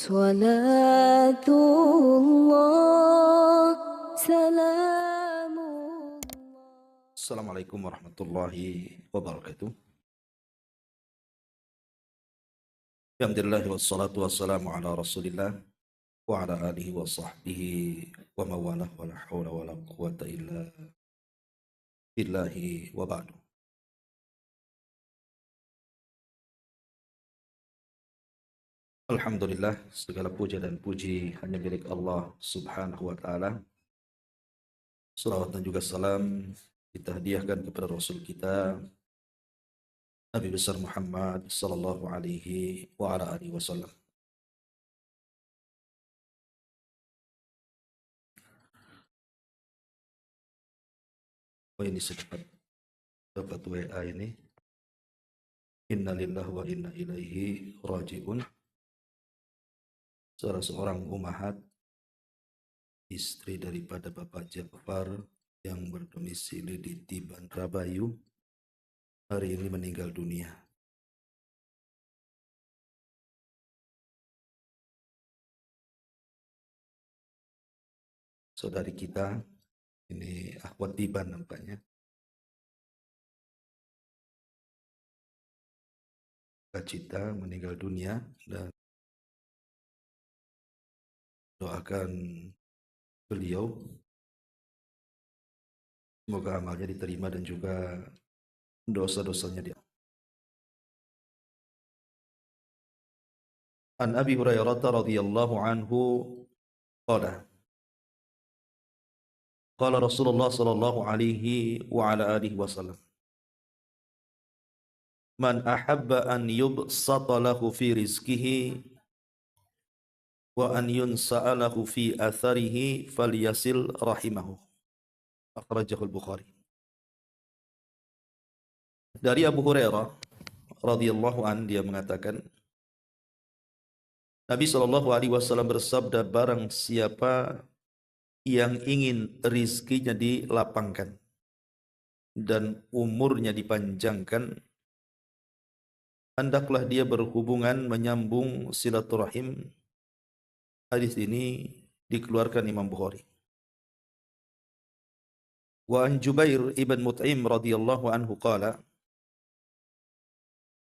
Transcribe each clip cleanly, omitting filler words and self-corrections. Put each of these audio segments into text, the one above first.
صلاة الله سلام الله. Assalamualaikum warahmatullahi wabarakatuh. Alhamdulillah wassalatu wassalamu ala Rasulillah wa ala alihi wa sahbihi wa mawalah wa la hawla wa la quwata illa billahi wa ba'du. Alhamdulillah, segala puja dan puji hanya milik Allah Subhanahu wa taala. Salawat dan juga salam kita hadiahkan kepada Rasul kita Nabi besar Muhammad sallallahu alaihi wa ala alihi wasallam. Oh, ini secepat dapat WA ini. Inna lillahi wa inna ilaihi raji'un. Salah seorang umahat, istri daripada Bapak Ja'far yang berdomisili di Tiban Rabayu, hari ini meninggal dunia. Saudari kita, ini Akhwat Tiban nampaknya. Kak Cita meninggal dunia dan doakan beliau semoga amalnya diterima dan juga dosa-dosanya dia. An Abi Hurairah radhiyallahu anhu qala qala Rasulullah sallallahu alaihi wa ala alihi wasallam man ahabba an yubsata lahu fi rizqihi wa an yunsa'alahu fi atharihi falyasil rahimahu. Akhrajahul Bukhari. Dari Abu Hurairah radhiyallahu an, dia mengatakan Nabi sallallahu alaihi wasallam bersabda, barang siapa yang ingin rizkinya dilapangkan dan umurnya dipanjangkan, hendaklah dia berhubungan menyambung silaturahim. Hadis ini dikeluarkan Imam Bukhari. Wa an Jubair ibn Mut'im radhiyallahu anhu qala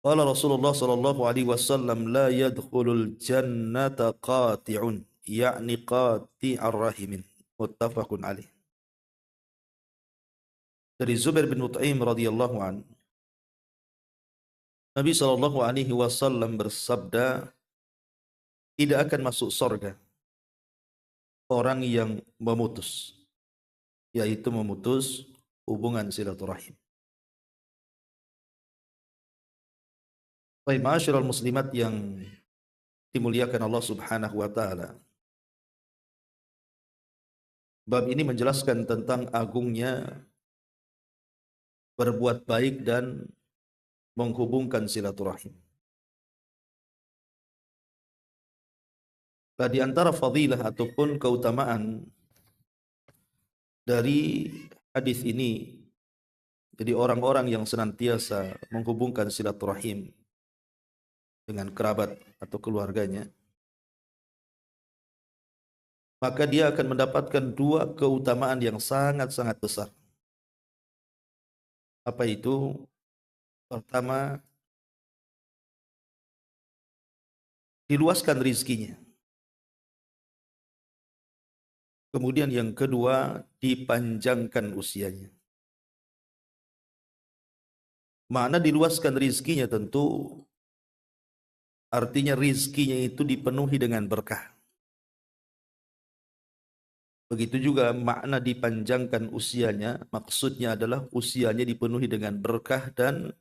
qala Rasulullah sallallahu alaihi wasallam la yadkhulul jannata qati'un, yakni qati'ar rahimin. Muttafaqun alaih. Dari Zubair bin Mut'im radhiyallahu anhu, Nabi sallallahu alaihi wasallam bersabda, tidak akan masuk surga orang yang memutus, yaitu memutus hubungan silaturahim. Baik, ma'asyiral muslimat yang dimuliakan Allah Subhanahu wa taala. Bab ini menjelaskan tentang agungnya berbuat baik dan menghubungkan silaturahim. Di antara fadilah ataupun keutamaan dari hadis ini, jadi orang-orang yang senantiasa menghubungkan silaturahim dengan kerabat atau keluarganya, maka dia akan mendapatkan dua keutamaan yang sangat-sangat besar. Apa itu? Pertama, diluaskan rizkinya. Kemudian yang kedua, dipanjangkan usianya. Makna diluaskan rizkinya tentu artinya rizkinya itu dipenuhi dengan berkah. Begitu juga makna dipanjangkan usianya, maksudnya adalah usianya dipenuhi dengan berkah dan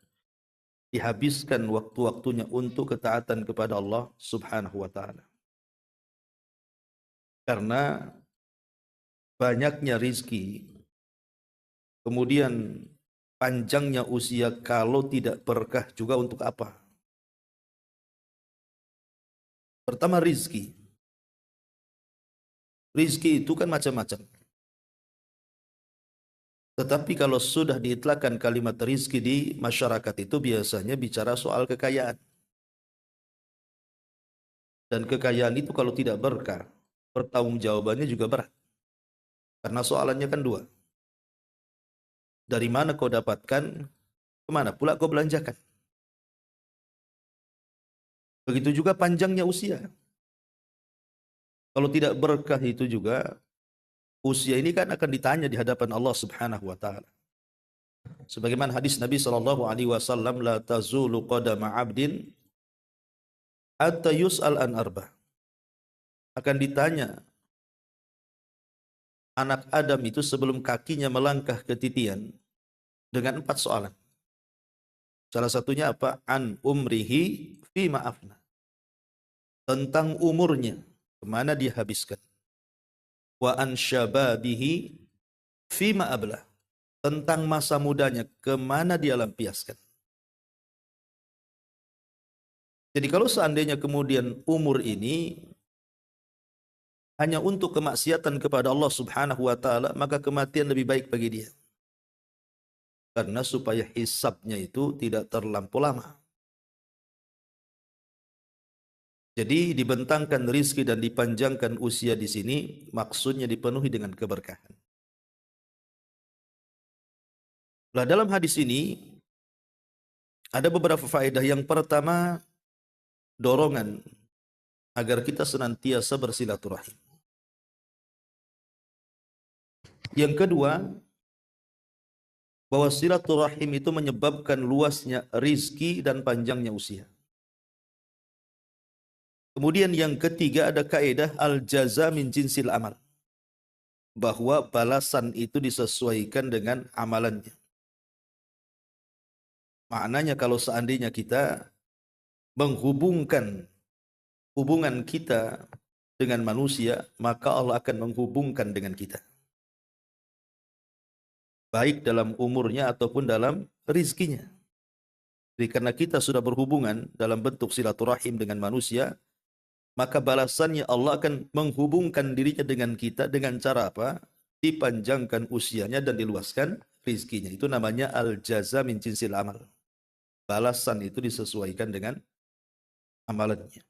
dihabiskan waktu-waktunya untuk ketaatan kepada Allah Subhanahu wa taala. Karena banyaknya rizki, kemudian panjangnya usia, kalau tidak berkah juga untuk apa? Pertama, rizki. Rizki itu kan macam-macam. Tetapi kalau sudah diitlakkan kalimat rizki di masyarakat itu biasanya bicara soal kekayaan. Dan kekayaan itu kalau tidak berkah, pertanggungjawabannya juga berat. Karena soalannya kan dua. Dari mana kau dapatkan, kemana pula kau belanjakan? Begitu juga panjangnya usia. Kalau tidak berkah itu juga, usia ini kan akan ditanya di hadapan Allah Subhanahu wa taala. Sebagaimana hadis Nabi sallallahu alaihi wasallam, la tazulu qadama 'abdin hatta yus'al an arba. Akan ditanya anak Adam itu sebelum kakinya melangkah ke titian dengan 4 soalan. Salah satunya apa? An umrihi fi ma'afna. Tentang umurnya, kemana dia habiskan. Wa an syababihi fi ma'ablah. Tentang masa mudanya, kemana dia lampiaskan. Jadi kalau seandainya kemudian umur ini hanya untuk kemaksiatan kepada Allah Subhanahu wa taala, maka kematian lebih baik bagi dia. Karena supaya hisabnya itu tidak terlampau lama. Jadi dibentangkan rizki dan dipanjangkan usia di sini maksudnya dipenuhi dengan keberkahan. Nah, dalam hadis ini ada beberapa faedah. Yang pertama, dorongan agar kita senantiasa bersilaturahim. Yang kedua, bahwa silaturahim itu menyebabkan luasnya rizki dan panjangnya usia. Kemudian yang ketiga ada kaidah al-jaza min jinsil amal. Bahwa balasan itu disesuaikan dengan amalannya. Maknanya kalau seandainya kita menghubungkan hubungan kita dengan manusia, maka Allah akan menghubungkan dengan kita. Baik dalam umurnya ataupun dalam rizkinya. Jadi karena kita sudah berhubungan dalam bentuk silaturahim dengan manusia, maka balasannya Allah akan menghubungkan dirinya dengan kita dengan cara apa? Dipanjangkan usianya dan diluaskan rizkinya. Itu namanya al-jaza min jinsil amal. Balasan itu disesuaikan dengan amalannya.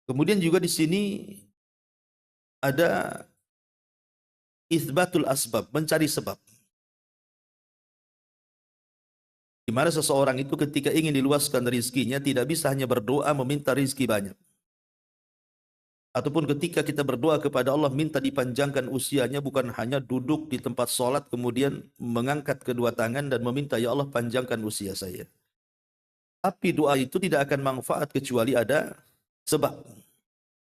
Kemudian juga di sini ada itsbatul asbab, mencari sebab. Di mana seseorang itu ketika ingin diluaskan rizkinya tidak bisa hanya berdoa meminta rizki banyak. Ataupun ketika kita berdoa kepada Allah minta dipanjangkan usianya, bukan hanya duduk di tempat sholat kemudian mengangkat kedua tangan dan meminta, ya Allah panjangkan usia saya. Tapi doa itu tidak akan manfaat kecuali ada sebab.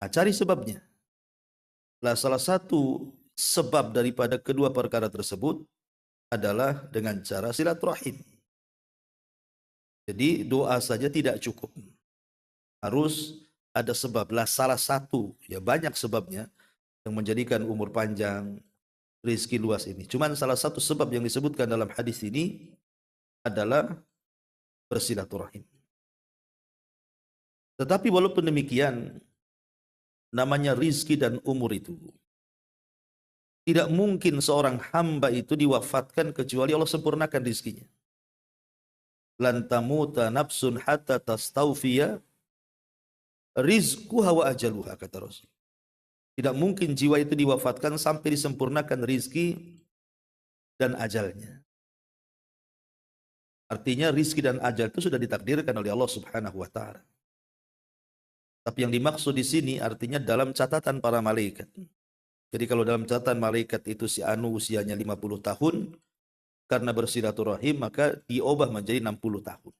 Nah, cari sebabnya. Lah salah satu sebab daripada kedua perkara tersebut adalah dengan cara silaturahim. Jadi doa saja tidak cukup. Harus ada sebab. Lah salah satu, ya banyak sebabnya yang menjadikan umur panjang, rezeki luas ini. Cuman salah satu sebab yang disebutkan dalam hadis ini adalah bersilaturahim. Tetapi walaupun demikian, namanya rizki dan umur itu tidak mungkin seorang hamba itu diwafatkan kecuali Allah sempurnakan rizkinya. Lan tamuta nafsun hatta tastawfiya rizquha wa ajaluha, kata Rasul. Tidak mungkin jiwa itu diwafatkan sampai disempurnakan rizki dan ajalnya. Artinya rizki dan ajal itu sudah ditakdirkan oleh Allah Subhanahu wa taala. Tapi yang dimaksud di sini artinya dalam catatan para malaikat. Jadi kalau dalam catatan malaikat itu si anu usianya 50 tahun, karena bersilaturahim maka diubah menjadi 60 tahun.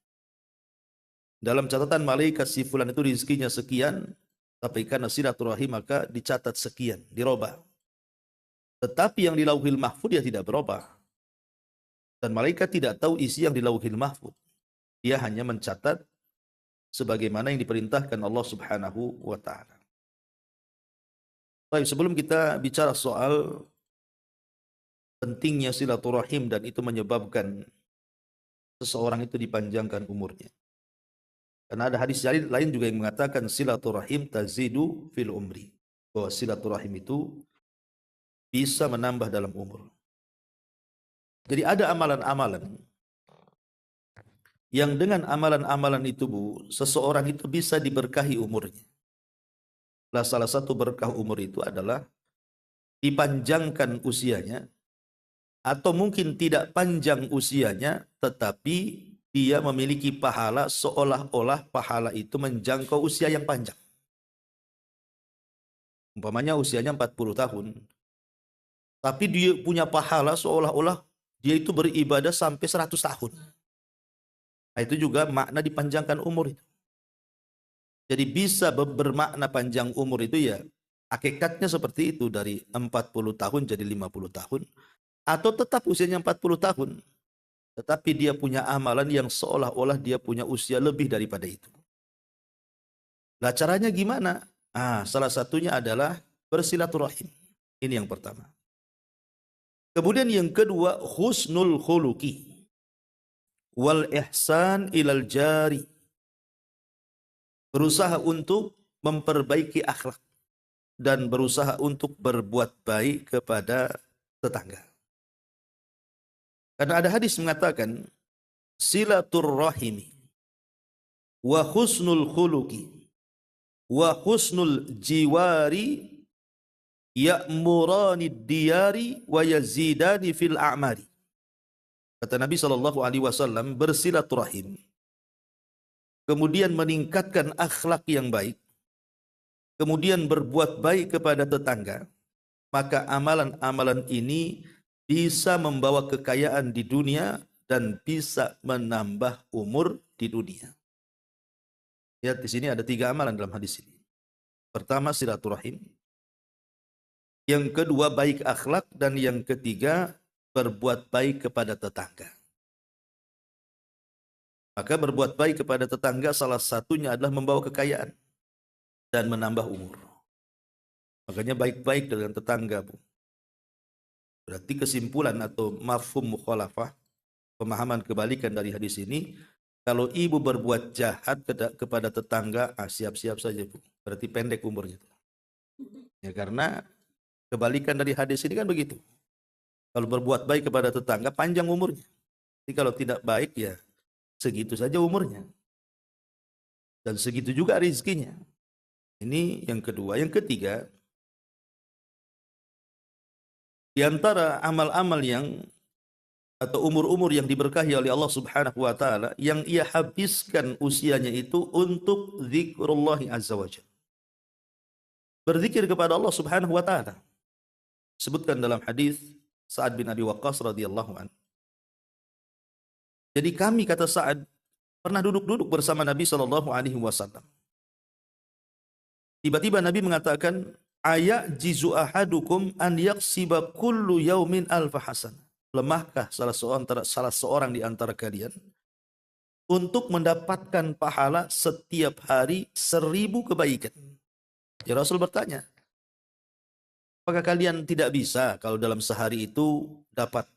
Dalam catatan malaikat si fulan itu rizkinya sekian, tapi karena silaturahim maka dicatat sekian, dirubah. Tetapi yang di lauhil mahfud ya tidak berubah. Dan malaikat tidak tahu isi yang di lauhil mahfud. Dia hanya mencatat sebagaimana yang diperintahkan Allah Subhanahu wa taala. Baik, sebelum kita bicara soal pentingnya silaturahim dan itu menyebabkan seseorang itu dipanjangkan umurnya. Karena ada hadis lain juga yang mengatakan silaturahim tazidu fil umri. Bahwa silaturahim itu bisa menambah dalam umur. Jadi ada amalan-amalan yang dengan amalan-amalan itu Bu, seseorang itu bisa diberkahi umurnya. Nah, salah satu berkah umur itu adalah dipanjangkan usianya, atau mungkin tidak panjang usianya, tetapi dia memiliki pahala seolah-olah pahala itu menjangkau usia yang panjang. Umpamanya usianya 40 tahun, tapi dia punya pahala seolah-olah dia itu beribadah sampai 100 tahun. Nah, itu juga makna dipanjangkan umur itu. Jadi bisa bermakna panjang umur itu ya hakikatnya seperti itu, dari 40 tahun jadi 50 tahun, atau tetap usianya 40 tahun, tetapi dia punya amalan yang seolah-olah dia punya usia lebih daripada itu. Nah, caranya gimana? Salah satunya adalah bersilaturahim. Ini yang pertama. Kemudian yang kedua, husnul khuluqi wal ihsan ilal jari. Berusaha untuk memperbaiki akhlak dan berusaha untuk berbuat baik kepada tetangga. Karena ada hadis mengatakan silaturrahimi wa husnul khuluqi wa husnul jiwari ya'murani diyari wa yazidani fil a'mari. Kata Nabi SAW, bersilaturahim, kemudian meningkatkan akhlak yang baik, kemudian berbuat baik kepada tetangga, maka amalan-amalan ini bisa membawa kekayaan di dunia dan bisa menambah umur di dunia. Lihat di sini ada 3 amalan dalam hadis ini. Pertama silaturahim, yang kedua baik akhlak, dan yang ketiga berbuat baik kepada tetangga. Maka berbuat baik kepada tetangga salah satunya adalah membawa kekayaan dan menambah umur. Makanya baik-baik dengan tetangga, Bu. Berarti kesimpulan atau mafhum mukhalafah, pemahaman kebalikan dari hadis ini, kalau ibu berbuat jahat kepada tetangga, siap-siap saja, Bu. Berarti pendek umurnya. Ya, karena kebalikan dari hadis ini kan begitu. Kalau berbuat baik kepada tetangga, panjang umurnya. Jadi kalau tidak baik, ya segitu saja umurnya. Dan segitu juga rezekinya. Ini yang kedua. Yang ketiga, di antara amal-amal yang atau umur-umur yang diberkahi oleh Allah Subhanahu wa taala, yang ia habiskan usianya itu untuk zikrullah azza wajalla. Berzikir kepada Allah Subhanahu wa taala. Sebutkan dalam hadis Sa'ad bin Abi Waqqas radhiyallahu anhu. Jadi kami, kata Sa'ad, pernah duduk-duduk bersama Nabi SAW. Tiba-tiba Nabi mengatakan, ayajizu ahadukum an yaksiba kullu yaumin alfa hasan. Lemahkah salah seorang di antara kalian untuk mendapatkan pahala setiap hari 1000 kebaikan? Ya, Rasul bertanya, apakah kalian tidak bisa kalau dalam sehari itu dapat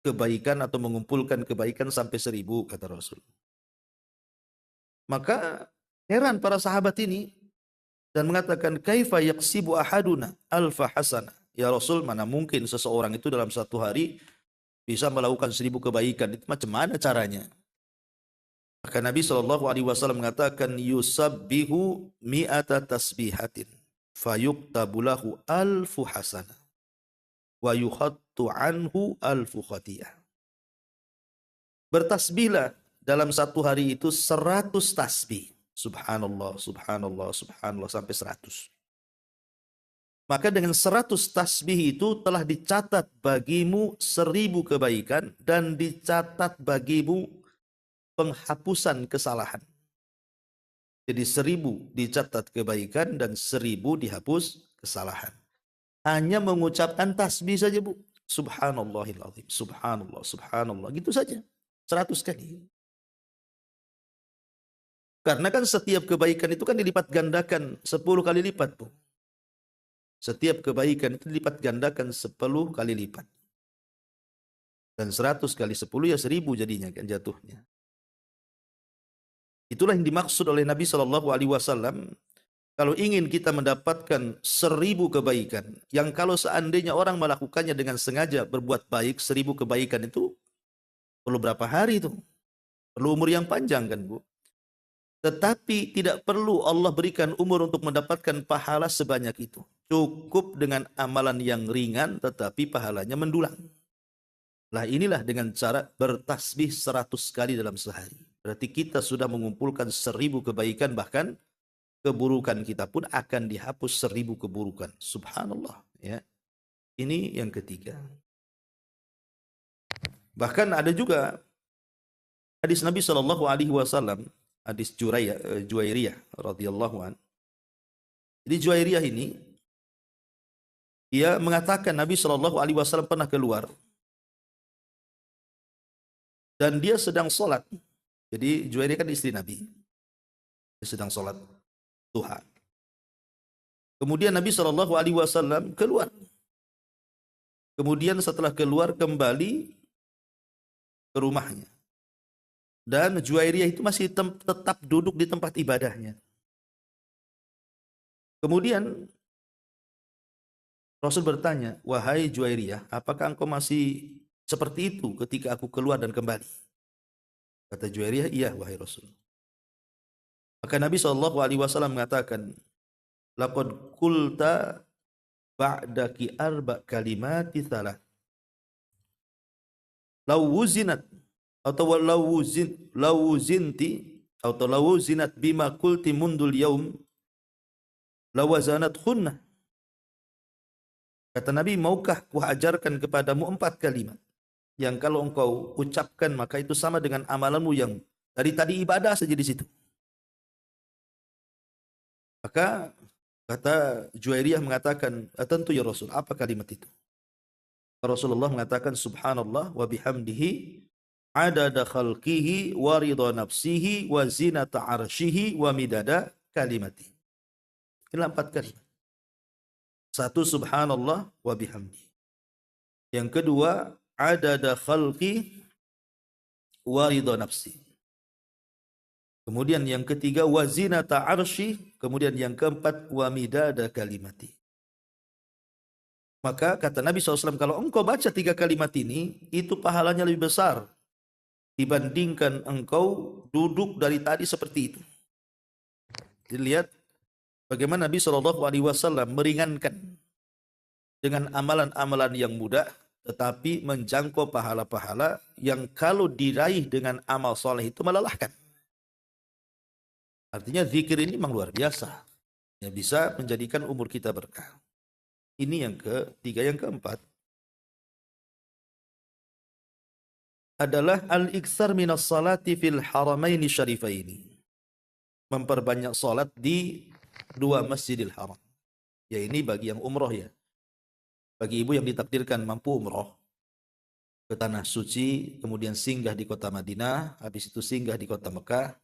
kebaikan atau mengumpulkan kebaikan sampai 1000, kata Rasul. Maka heran para sahabat ini dan mengatakan, kaifa yaksibu ahaduna alfa hasana. Ya Rasul, mana mungkin seseorang itu dalam satu hari bisa melakukan 1000 kebaikan? Itu macam mana caranya? Maka Nabi SAW mengatakan, yusabbihu mi'ata tasbihatin fayuktabu lahu alfu hasanah wa yuhattu anhu alfu khatiyah. Bertasbihlah dalam satu hari itu 100 tasbih. Subhanallah, subhanallah, subhanallah, sampai 100. Maka dengan 100 tasbih itu telah dicatat bagimu 1000 kebaikan dan dicatat bagimu penghapusan kesalahan. Jadi 1000 dicatat kebaikan dan 1000 dihapus kesalahan. Hanya mengucapkan tasbih saja, Bu. Subhanallahil azim, subhanallah, subhanallah, gitu saja. 100 kali. Karena kan setiap kebaikan itu kan dilipat gandakan 10 kali lipat, Bu. Setiap kebaikan itu dilipat gandakan 10 kali lipat. Dan 100 kali 10 ya 1000 jadinya kan jatuhnya. Itulah yang dimaksud oleh Nabi SAW. Kalau ingin kita mendapatkan 1000 kebaikan, yang kalau seandainya orang melakukannya dengan sengaja berbuat baik, 1000 kebaikan itu perlu berapa hari itu? Perlu umur yang panjang kan Bu? Tetapi tidak perlu Allah berikan umur untuk mendapatkan pahala sebanyak itu. Cukup dengan amalan yang ringan tetapi pahalanya mendulang. Lah inilah dengan cara bertasbih 100 kali dalam sehari. Berarti kita sudah mengumpulkan 1000 kebaikan, bahkan keburukan kita pun akan dihapus 1000 keburukan. Subhanallah. Ya. Ini yang ketiga. Bahkan ada juga hadis Nabi Shallallahu Alaihi Wasallam, hadis Juwairiyah radhiyallahu an. Jadi Juwairiyah ini dia mengatakan Nabi Shallallahu Alaihi Wasallam pernah keluar dan dia sedang sholat. Jadi Juwairiyah kan istri Nabi. Dia sedang sholat duha. Kemudian Nabi Shallallahu Alaihi Wasallam keluar. Kemudian setelah keluar kembali ke rumahnya. Dan Juwairiyah itu masih tetap duduk di tempat ibadahnya. Kemudian Rasul bertanya, wahai Juwairiyah, apakah engkau masih seperti itu ketika aku keluar dan kembali? Kata Juwairiyah, iya wahai Rasul. Maka Nabi SAW mengatakan, laqad qulta ba'daki arba kalimati thalah. Lau wuzinat atau lau wuzinti atau lau wuzinat bima qulti mundul yaum lawazanat khunnah. Kata Nabi, maukah kuajarkan kepadamu 4 kalimat yang kalau engkau ucapkan maka itu sama dengan amalanmu yang dari tadi ibadah saja di situ. Maka kata Juwairiyah mengatakan, tentu ya Rasul, apa kalimat itu? Rasulullah mengatakan, subhanallah wa bihamdihi adada khalqihi wa ridha nafsihi wa zinata arshihi wa midada kalimati. Inilah 4 kalimat. 1, subhanallah wa bihamdihi. Yang kedua, adada khalqi wa ridha nafsi. Kemudian yang ketiga, wa zinata arsy. Kemudian yang keempat, wa midada kalimati. Maka kata Nabi SAW, kalau engkau baca 3 kalimat ini, itu pahalanya lebih besar dibandingkan engkau duduk dari tadi seperti itu. Jadi lihat bagaimana Nabi SAW meringankan dengan amalan-amalan yang mudah, tetapi menjangkau pahala-pahala yang kalau diraih dengan amal soleh itu melelahkan. Artinya zikir ini memang luar biasa. Ya, bisa menjadikan umur kita berkah. Ini yang ketiga. Yang keempat adalah al-iksar minas salati fil haramaini syarifaini. Memperbanyak salat di 2 masjidil haram. Ya ini bagi yang umroh ya. Bagi ibu yang ditakdirkan mampu umroh ke tanah suci, kemudian singgah di kota Madinah, habis itu singgah di kota Mekah,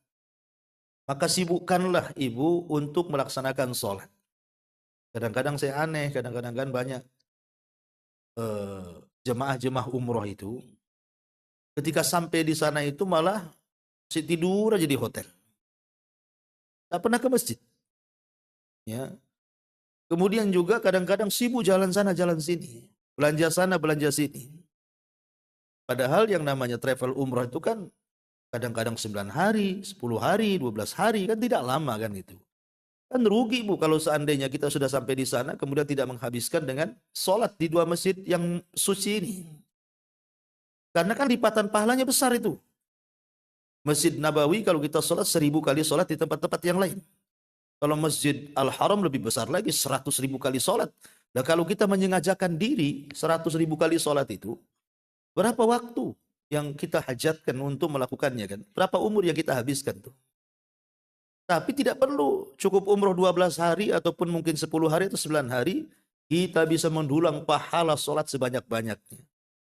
maka sibukkanlah ibu untuk melaksanakan sholat. Kadang-kadang saya aneh, kadang-kadang kan banyak jemaah-jemaah umroh itu, ketika sampai di sana itu malah tidur aja di hotel. Tak pernah ke masjid. Ya. Kemudian juga kadang-kadang sibuk jalan sana, jalan sini. Belanja sana, belanja sini. Padahal yang namanya travel umroh itu kan kadang-kadang 9 hari, 10 hari, 12 hari, kan tidak lama kan itu. Kan rugi Bu kalau seandainya kita sudah sampai di sana kemudian tidak menghabiskan dengan sholat di 2 masjid yang suci ini. Karena kan lipatan pahalanya besar itu. Masjid Nabawi kalau kita sholat 1000 kali sholat di tempat-tempat yang lain. Kalau Masjid Al-Haram lebih besar lagi 100.000 kali sholat. Nah kalau kita menyengajakan diri 100.000 kali sholat itu, berapa waktu yang kita hajatkan untuk melakukannya kan? Berapa umur yang kita habiskan tuh? Tapi tidak perlu cukup umroh 12 hari ataupun mungkin 10 hari atau 9 hari, kita bisa mendulang pahala sholat sebanyak-banyaknya.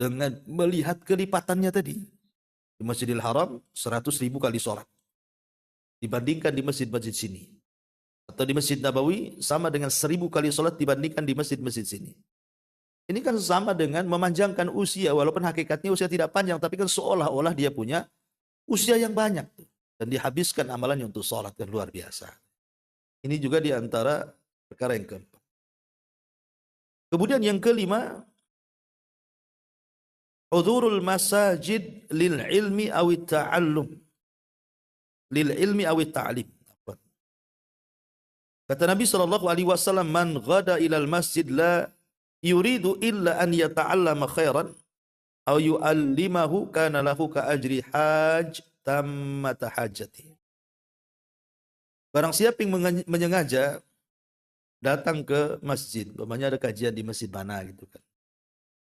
Dengan melihat kelipatannya tadi. Di Masjidil Haram 100.000 kali sholat. Dibandingkan di masjid-masjid sini. Atau di Masjid Nabawi sama dengan 1000 kali sholat dibandingkan di masjid-masjid sini. Ini kan sama dengan memanjangkan usia, walaupun hakikatnya usia tidak panjang, tapi kan seolah-olah dia punya usia yang banyak. Dan dihabiskan amalannya untuk sholat, yang luar biasa. Ini juga diantara perkara yang keempat. Kemudian yang kelima, hudurul masajid lil ilmi aw ta'allum, lil ilmi aw ta'lim. Kata Nabi sallallahu alaihi wasallam, man ghada ilal masjid la yuridu illa an yata'allama khairan aw yu'allimahu kana lahu ka ajri haj tammata hajati. Barang siapa yang menyengaja datang ke masjid, umpamanya ada kajian di masjid mana gitu kan.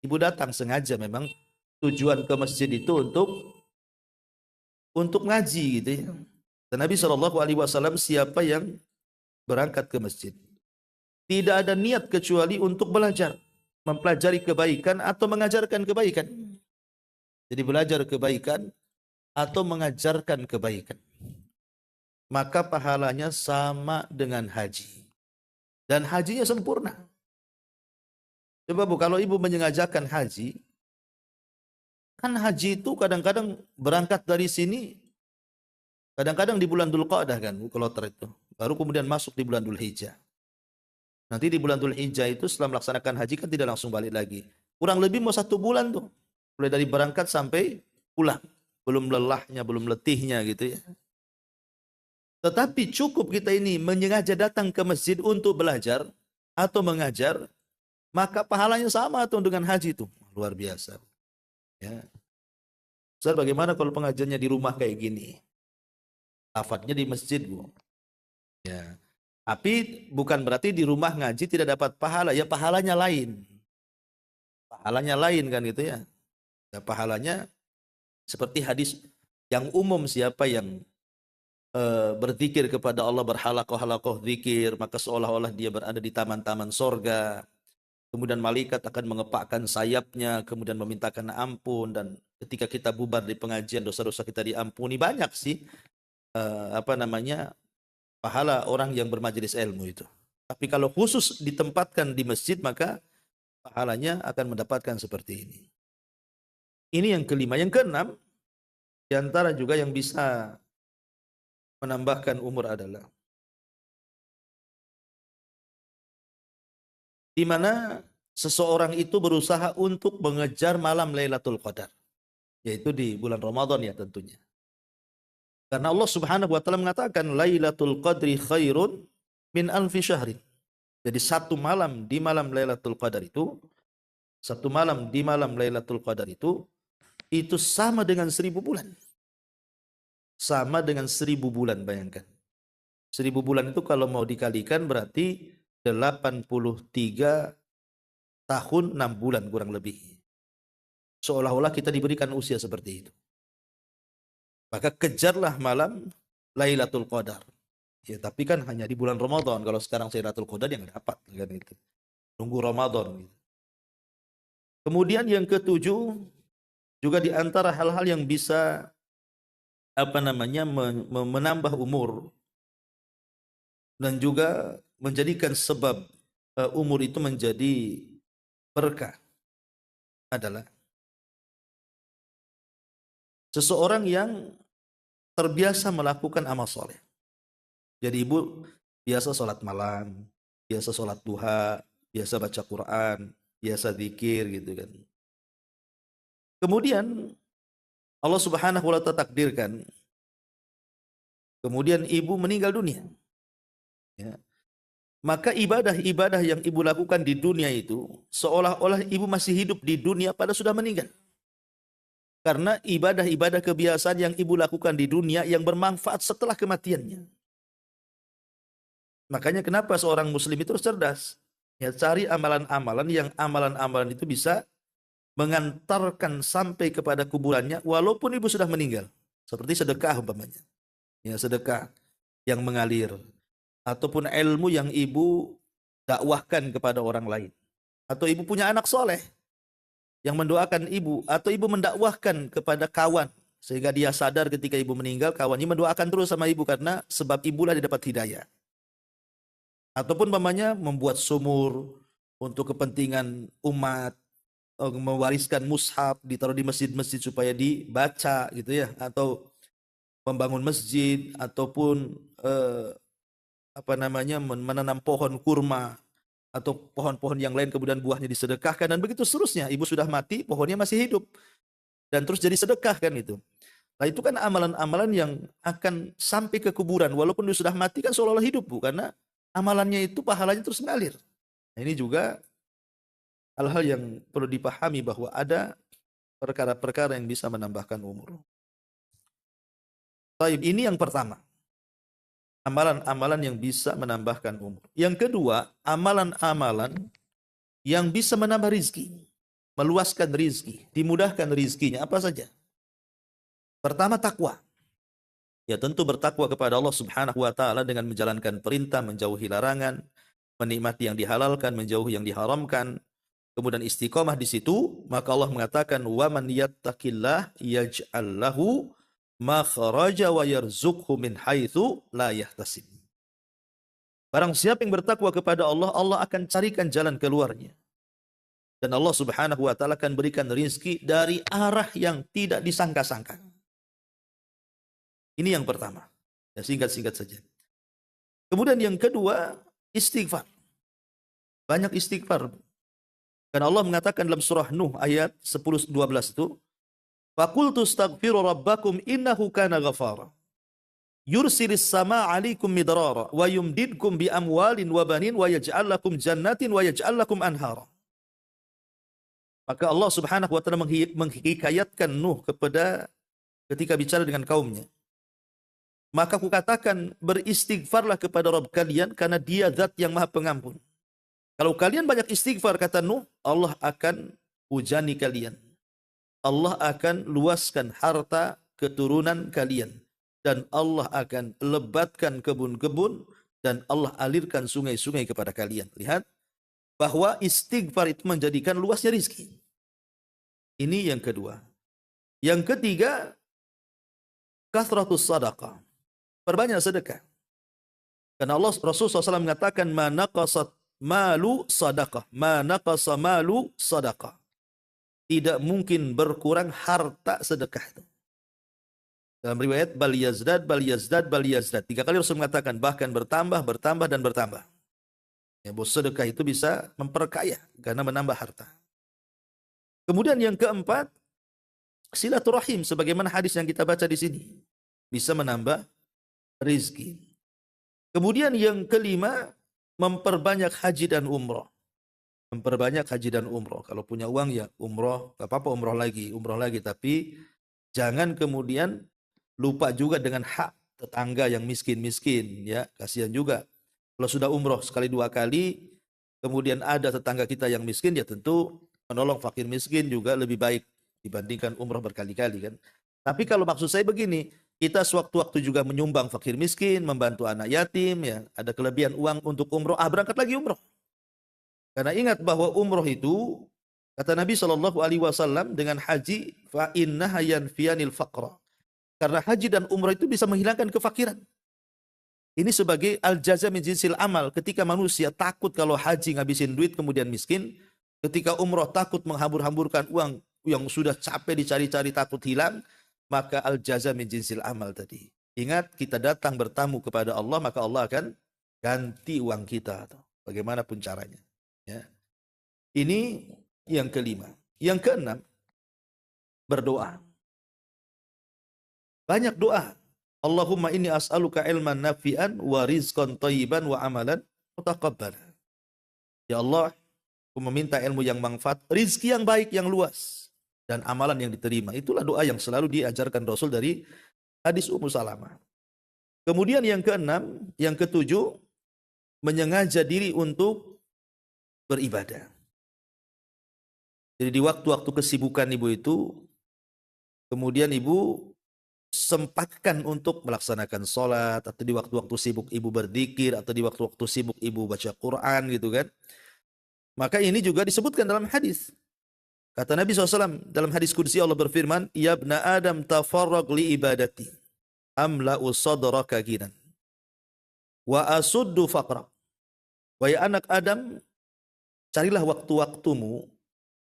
Ibu datang sengaja, memang tujuan ke masjid itu untuk ngaji gitu ya. Dan Nabi sallallahu alaihi wasallam, siapa yang berangkat ke masjid tidak ada niat kecuali untuk belajar, mempelajari kebaikan atau mengajarkan kebaikan. Jadi belajar kebaikan atau mengajarkan kebaikan, maka pahalanya sama dengan haji. Dan hajinya sempurna. Coba Bu, kalau ibu menyengajakan haji, kan haji itu kadang-kadang berangkat dari sini, kadang-kadang di bulan Dzulqa'dah kan, kloter itu. Baru kemudian masuk di bulan Dzulhijjah. Nanti di bulan Dzulhijjah itu setelah melaksanakan haji kan tidak langsung balik lagi. Kurang lebih mau 1 bulan tuh. Mulai dari berangkat sampai pulang. Belum lelahnya, belum letihnya gitu ya. Tetapi cukup kita ini menyengaja datang ke masjid untuk belajar atau mengajar, maka pahalanya sama tuh dengan haji itu. Luar biasa. Ya. Ustaz, bagaimana kalau pengajiannya di rumah kayak gini? Lafadznya di masjid, Bu. Ya. Tapi bukan berarti di rumah ngaji tidak dapat pahala. Ya pahalanya lain. Pahalanya lain kan gitu ya. Ya pahalanya seperti hadis yang umum, siapa yang berzikir kepada Allah, berhalakoh-halakoh zikir, maka seolah-olah dia berada di taman-taman sorga. Kemudian malaikat akan mengepakkan sayapnya, kemudian memintakan ampun, dan ketika kita bubar di pengajian, dosa-dosa kita diampuni. Banyak sih pahala orang yang bermajelis ilmu itu. Tapi kalau khusus ditempatkan di masjid, maka pahalanya akan mendapatkan seperti ini. Ini yang kelima. Yang keenam, di antara juga yang bisa menambahkan umur adalah di mana seseorang itu berusaha untuk mengejar malam Lailatul Qadar, yaitu di bulan Ramadan ya tentunya. Karena Allah Subhanahu wa taala mengatakan Lailatul Qadri khairun min alfi syahrin. Jadi satu malam di malam Lailatul Qadar itu, satu malam di malam Lailatul Qadar itu sama dengan 1000 bulan. Sama dengan 1000 bulan, bayangkan. 1000 bulan itu kalau mau dikalikan berarti 83 tahun 6 bulan kurang lebih. Seolah-olah kita diberikan usia seperti itu. Maka kejarlah malam Lailatul Qadar. Ya, tapi kan hanya di bulan Ramadan. Kalau sekarang Lailatul Qadar yang dapat kan itu. Nunggu Ramadan gitu. Kemudian yang ketujuh, juga di antara hal-hal yang bisa menambah umur dan juga menjadikan sebab umur itu menjadi berkah adalah seseorang yang terbiasa melakukan amal soleh. Jadi ibu biasa sholat malam, biasa sholat duha, biasa baca Quran, biasa zikir gitu kan. Kemudian Allah Subhanahu wa taala takdirkan, kemudian ibu meninggal dunia. Ya. Maka ibadah-ibadah yang ibu lakukan di dunia itu seolah-olah ibu masih hidup di dunia pada sudah meninggal. Karena ibadah-ibadah kebiasaan yang ibu lakukan di dunia yang bermanfaat setelah kematiannya. Makanya kenapa seorang muslim itu harus cerdas. Ya, cari amalan-amalan yang amalan-amalan itu bisa mengantarkan sampai kepada kuburannya walaupun ibu sudah meninggal. Seperti sedekah umpamanya. Ya, sedekah yang mengalir. Ataupun ilmu yang ibu dakwahkan kepada orang lain. Atau ibu punya anak soleh yang mendoakan ibu, atau ibu mendakwahkan kepada kawan sehingga dia sadar ketika ibu meninggal, kawannya mendoakan terus sama ibu karena sebab ibulah dia dapat hidayah. Ataupun mamanya membuat sumur untuk kepentingan umat, mewariskan mushaf ditaruh di masjid-masjid supaya dibaca gitu ya, atau membangun masjid, ataupun menanam pohon kurma, atau pohon-pohon yang lain kemudian buahnya disedekahkan dan begitu seterusnya. Ibu sudah mati, pohonnya masih hidup dan terus jadi sedekah kan itu. Nah itu kan amalan-amalan yang akan sampai ke kuburan walaupun dia sudah mati kan seolah-olah hidup Bu, karena amalannya itu pahalanya terus mengalir. Nah, ini juga hal-hal yang perlu dipahami bahwa ada perkara-perkara yang bisa menambahkan umur. Baik, ini yang pertama. Amalan-amalan yang bisa menambahkan umur. Yang kedua, amalan-amalan yang bisa menambah rizki, meluaskan rizki, dimudahkan rizkinya, apa saja? Pertama, takwa. Ya tentu bertakwa kepada Allah Subhanahu wa taala dengan menjalankan perintah, menjauhi larangan, menikmati yang dihalalkan, menjauhi yang diharamkan, kemudian istiqomah di situ, maka Allah mengatakan wa man yattaqillah yaj'al lahu makhraja wa yarzuqhu min haitsu la yahtasib. Barang siapa yang bertakwa kepada Allah, Allah akan carikan jalan keluarnya. Dan Allah Subhanahu wa taala akan berikan rizki dari arah yang tidak disangka-sangka. Ini yang pertama. Ya, singkat-singkat saja. Kemudian yang kedua, istighfar. Banyak istighfar. Dan Allah mengatakan dalam surah Nuh ayat 10-12 itu, "Faqultu astaghfiru rabbakum innahu kana ghafara. Yursilis sama 'alaikum midrara wa yumdidkum bi amwalin wa banin wa yaj'al lakum jannatin wa yaj'al lakum anhara." Maka Allah Subhanahu wa taala menghikayatkan Nuh kepada ketika bicara dengan kaumnya. Maka aku katakan beristighfarlah kepada Rabb kalian karena Dia zat yang Maha Pengampun. Kalau kalian banyak istighfar kata Nuh, Allah akan hujani kalian. Allah akan luaskan harta keturunan kalian dan Allah akan lebatkan kebun-kebun dan Allah alirkan sungai-sungai kepada kalian. Lihat bahwa istighfar itu menjadikan luasnya rizki. Ini yang kedua. Yang ketiga, kathratus sadaqah. Perbanyak sedekah. Karena Allah Rasulullah SAW mengatakan ma naqasat malu sadaqah, ma naqasa malu sadaqah. Tidak mungkin berkurang harta sedekah itu. Dalam riwayat bal yazdad bal yazdad bal yazdad. 3 kali Rasul mengatakan bahkan bertambah, bertambah dan bertambah. Ya, bos sedekah itu bisa memperkaya karena menambah harta. Kemudian yang keempat, silaturahim sebagaimana hadis yang kita baca di sini. Bisa menambah rizki. Kemudian yang kelima, memperbanyak haji dan umroh. Memperbanyak haji dan umroh. Kalau punya uang ya umroh, gak apa-apa umroh lagi. Tapi jangan kemudian lupa juga dengan hak tetangga yang miskin-miskin. Ya, kasihan juga. Kalau sudah umroh sekali 2 kali, kemudian ada tetangga kita yang miskin, ya tentu menolong fakir miskin juga lebih baik dibandingkan umroh berkali-kali kan. Tapi kalau maksud saya begini, kita sewaktu-waktu juga menyumbang fakir miskin, membantu anak yatim, ya ada kelebihan uang untuk umroh, berangkat lagi umroh. Karena ingat bahwa umroh itu, kata Nabi SAW dengan haji, fa innaha yanfiyanil faqra. Karena haji dan umroh itu bisa menghilangkan kefakiran. Ini sebagai al-jaza min jinsil amal. Ketika manusia takut kalau haji ngabisin duit kemudian miskin, ketika umroh takut menghambur-hamburkan uang yang sudah capek dicari-cari takut hilang, maka al-jaza min jinsil amal tadi. Ingat, kita datang bertamu kepada Allah, maka Allah akan ganti uang kita. Bagaimanapun caranya. Ya. Ini yang kelima. Yang keenam, berdoa. Banyak doa. Allahumma inni as'aluka ilman nafi'an wa rizqan thayyiban wa amalan mutaqabbalan. Ya Allah, aku meminta ilmu yang manfaat, rizki yang baik, yang luas, dan amalan yang diterima. Itulah doa yang selalu diajarkan Rasul dari hadis Ummu Salamah. Kemudian yang keenam, yang ketujuh, menyengaja diri untuk beribadah. Jadi di waktu-waktu kesibukan ibu itu, kemudian ibu sempatkan untuk melaksanakan sholat, atau di waktu-waktu sibuk ibu berzikir, atau di waktu-waktu sibuk ibu baca Quran gitu kan. Maka ini juga disebutkan dalam hadis. Kata Nabi SAW dalam hadis qudsi, Allah berfirman, ya ibna Adam tafarraq li ibadati amla'u sadraka ginan wa asuddu faqra. Wahai anak Adam, carilah waktu-waktumu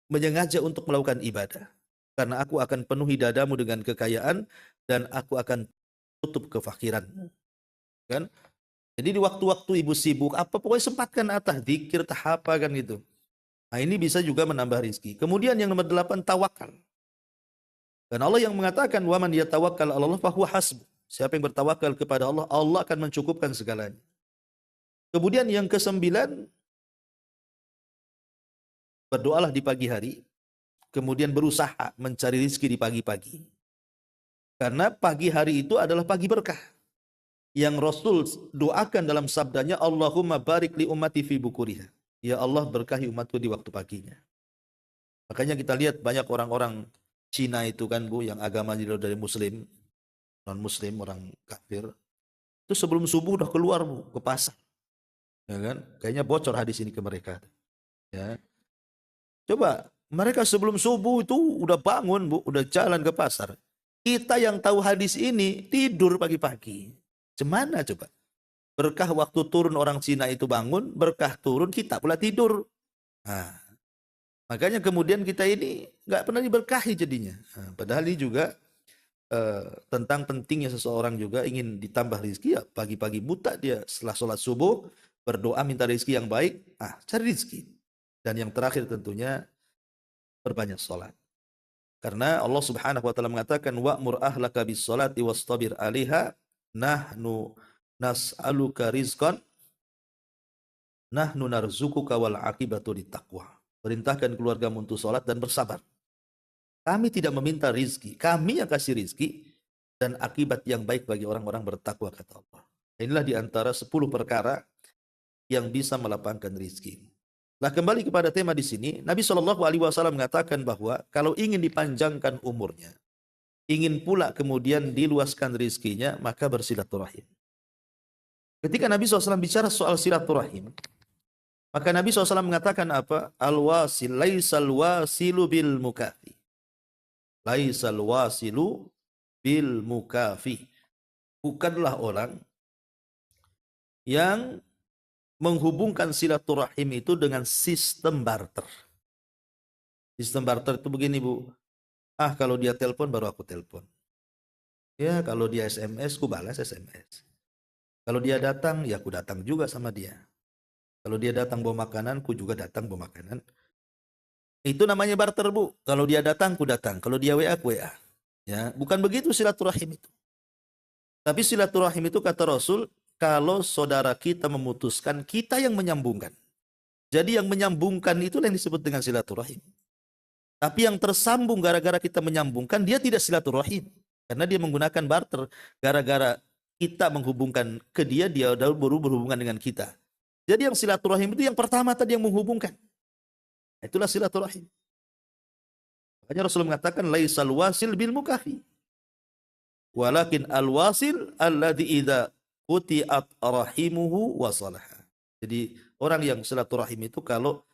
menyengaja untuk melakukan ibadah. Karena aku akan penuhi dadamu dengan kekayaan dan aku akan tutup kefakiran. Kan? Jadi di waktu-waktu ibu sibuk, apa pokoknya sempatkan atah zikir, tah apa kan gitu. Nah ini bisa juga menambah rizki. Kemudian yang nomor 8, tawakal. Dan Allah yang mengatakan, waman yatawakkal 'ala Allah fahuwa hasbuh. Siapa yang bertawakal kepada Allah, Allah akan mencukupkan segalanya. Kemudian yang ke-9, berdoalah di pagi hari, kemudian berusaha mencari rizki di pagi-pagi. Karena pagi hari itu adalah pagi berkah. Yang Rasul doakan dalam sabdanya, Allahumma barik li ummati fi bukuriha. Ya Allah, berkahi umatku di waktu paginya. Makanya kita lihat banyak orang-orang Cina itu kan Bu, yang agamanya dari muslim, non-muslim, orang kafir. Itu sebelum subuh udah keluar Bu, ke pasar. Ya kan? Kayaknya bocor hadis ini ke mereka. Ya. Coba, mereka sebelum subuh itu udah bangun Bu, udah jalan ke pasar. Kita yang tahu hadis ini tidur pagi-pagi. Cemana coba? Berkah waktu turun orang Cina itu bangun, berkah turun kita pula tidur. Nah, makanya kemudian kita ini nggak pernah diberkahi jadinya. Nah, padahal ini juga tentang pentingnya seseorang juga ingin ditambah rezeki, ya pagi-pagi buta dia setelah sholat subuh berdoa minta rezeki yang baik, cari rezeki. Dan yang terakhir tentunya perbanyak sholat. Karena Allah Subhanahu wa taala mengatakan wa'mur ahlaka bis sholati wastabir 'alaiha nahnu nas'aluka rizqan nahnu narzukuka wal aqibatu littaqwa. Perintahkan keluargamu untuk salat dan bersabar. Kami tidak meminta rizki, kami yang kasih rizki dan akibat yang baik bagi orang-orang bertakwa, kata Allah. Inilah di antara 10 perkara yang bisa melapangkan rizki. Nah, kembali kepada tema di sini, Nabi Shallallahu Alaihi Wasallam mengatakan bahwa kalau ingin dipanjangkan umurnya, ingin pula kemudian diluaskan rizkinya, maka bersilaturahim. Ketika Nabi SAW bicara soal silaturahim, maka Nabi SAW mengatakan apa? Al-wasil laisal wasilu bil mukafi. Laisal wasilu bil mukafi. Bukanlah orang yang menghubungkan silaturahim itu dengan sistem barter. Sistem barter itu begini Bu. Kalau dia telepon baru aku telepon. Ya kalau dia SMS, ku balas SMS. Kalau dia datang, ya aku datang juga sama dia. Kalau dia datang bawa makanan, ku juga datang bawa makanan. Itu namanya barter Bu. Kalau dia datang, ku datang. Kalau dia WA, ku WA. Ya, bukan begitu silaturahim itu. Tapi silaturahim itu kata Rasul, kalau saudara kita memutuskan, kita yang menyambungkan. Jadi yang menyambungkan itu yang disebut dengan silaturahim. Tapi yang tersambung gara-gara kita menyambungkan, dia tidak silaturahim. Karena dia menggunakan barter. Gara-gara kita menghubungkan ke dia, dia baru berhubungan dengan kita. Jadi yang silaturahim itu yang pertama tadi yang menghubungkan. Itulah silaturahim. Makanya Rasul mengatakan, laisal wasil bil mukafi. Walakin al-wasil alladhi idha quti'at rahimuhu wasalaha. Jadi orang yang silaturahim itu kalau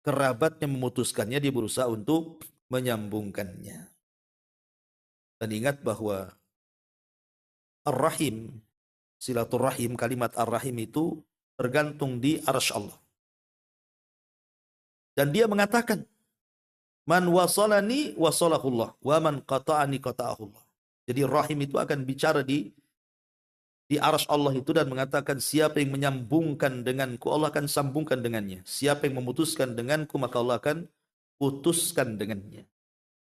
kerabatnya memutuskannya, dia berusaha untuk menyambungkannya. Dan ingat bahwa ar-rahim, silaturahim, kalimat ar-rahim itu tergantung di arsy Allah. Dan dia mengatakan, man wasalani wasalahullah, wa man qata'ani qata'ahullah. Jadi rahim itu akan bicara di arsy Allah itu dan mengatakan siapa yang menyambungkan denganku, Allah akan sambungkan dengannya. Siapa yang memutuskan denganku, maka Allah akan putuskan dengannya.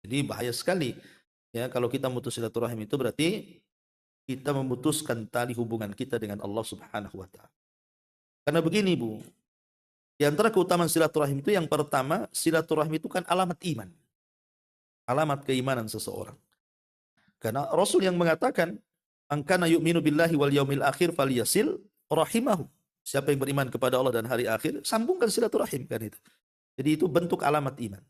Jadi bahaya sekali. Ya, kalau kita memutus silaturahim itu berarti kita memutuskan tali hubungan kita dengan Allah Subhanahu wa taala. Karena begini Bu, di antara keutamaan silaturahim itu yang pertama, silaturahim itu kan alamat iman. Alamat keimanan seseorang. Karena Rasul yang mengatakan, "Angkana yu'minu billahi wal yaumil akhir falyasil rahimahu." Siapa yang beriman kepada Allah dan hari akhir, sambungkan silaturahim kan itu. Jadi itu bentuk alamat iman.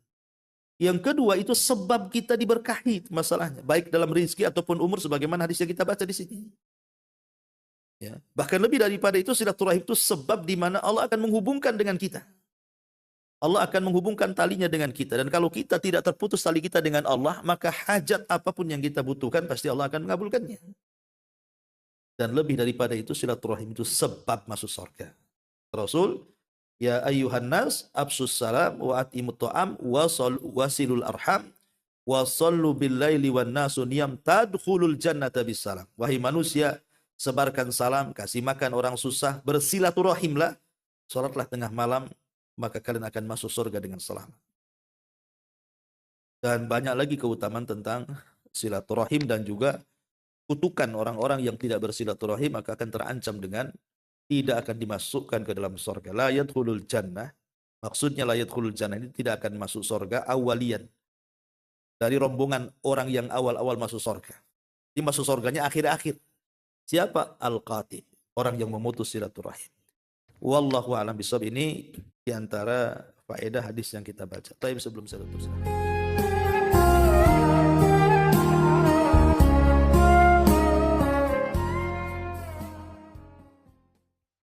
Yang kedua itu sebab kita diberkahi masalahnya, baik dalam rezeki ataupun umur sebagaimana hadis yang kita baca di sini. Ya, bahkan lebih daripada itu silaturahim itu sebab di mana Allah akan menghubungkan dengan kita. Allah akan menghubungkan talinya dengan kita. Dan kalau kita tidak terputus tali kita dengan Allah, maka hajat apapun yang kita butuhkan, pasti Allah akan mengabulkannya. Dan lebih daripada itu, silaturahim itu sebab masuk surga. Rasul, ya ayyuhan nas, absus salam, wa atimut ta'am, wasilul arham, wa sallu bil laili wan nasu niyam tadkhulul jannata bis salam. Wahai manusia, sebarkan salam, kasih makan orang susah, bersilaturahimlah, sholatlah tengah malam, maka kalian akan masuk surga dengan selamat. Dan banyak lagi keutamaan tentang silaturahim dan juga kutukan orang-orang yang tidak bersilaturahim maka akan terancam dengan tidak akan dimasukkan ke dalam surga. La yadkhulul jannah. Maksudnya la yadkhulul jannah ini tidak akan masuk surga awalian. Dari rombongan orang yang awal-awal masuk surga. Ini masuk surganya akhir-akhir. Siapa? Al-Qati. Orang yang memutus silaturahim. Wallahu a'lam bishawab. Ini diantara faedah hadis yang kita baca. Tapi sebelum saya tutup.